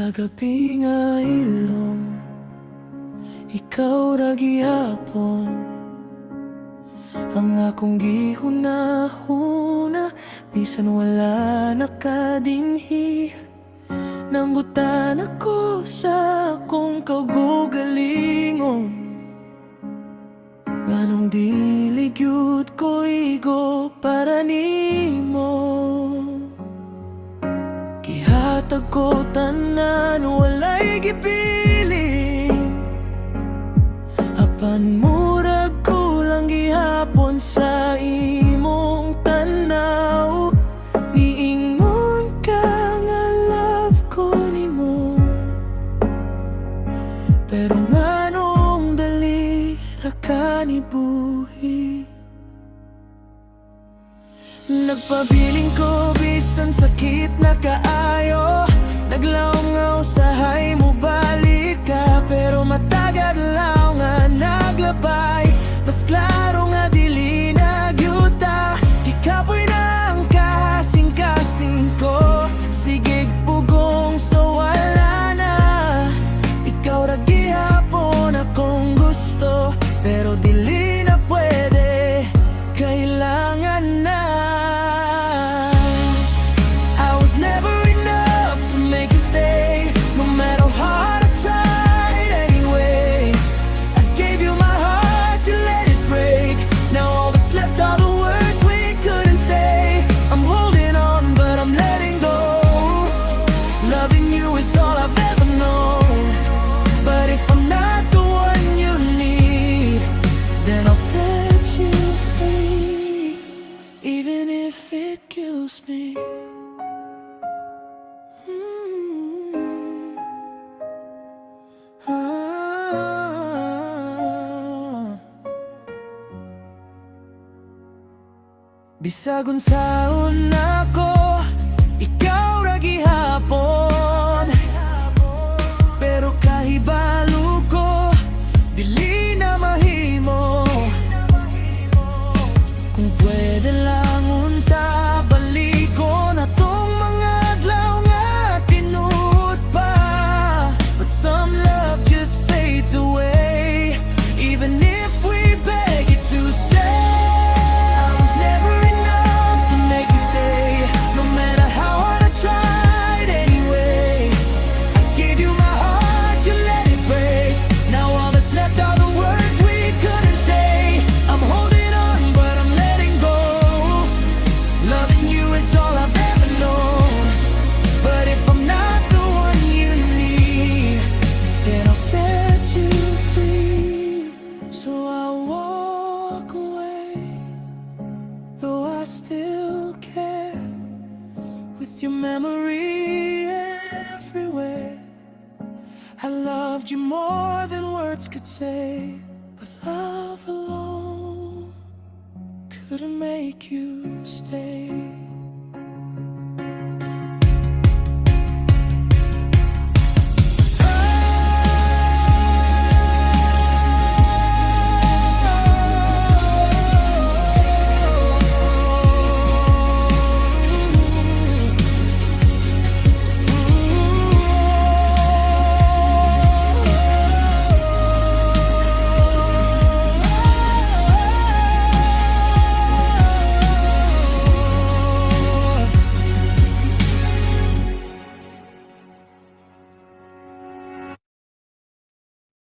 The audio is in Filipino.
Sa gabi nga ilong, ikaw ra gihapon ang akong gihuna-huna. Bisan wala nakadinhi, nanggutan ako sa akong kaugalingon. Nganong dili gyud ko igo para nimo. Gihatag ko tanan, walay gipiling. Apan murag kulang gihapon sa imong tanaw. Niingon ka nga love ko nimo, pero nganong dali ra ka nibuhi. Nagpabiling ko bisan sakit na kaayo. Naglawngaw sa hay mo balik ka, pero matagad law nga naglabay. Mas klaro nga dili na gyuta. Di kapoy na ang kasing-kasing ko. Sigig pugong so wala na. Ikaw ra gihapon akong gusto, pero dili na pwede, kailangan na. Even if it kills me. Bisag unsaon ako, ikaw ra gihapon. Pero kahibalo ko, dili na mahimo. Kung pwede lang unta, balikon atong mga adlaw nga tinuod pa. But some love just fades away, even if we beg it to stay. I was never enough to make you stay, no matter how hard I tried anyway. I gave you my heart, you let it break. Now all that's left are the words we couldn't say. I'm holding on, but I'm letting go. Loving you is all I've ever known. But if I'm not the one you need, then I'll set you free. So I'll walk away, though I still care, with your memory everywhere. I loved you more than words could say, but love alone couldn't make you stay.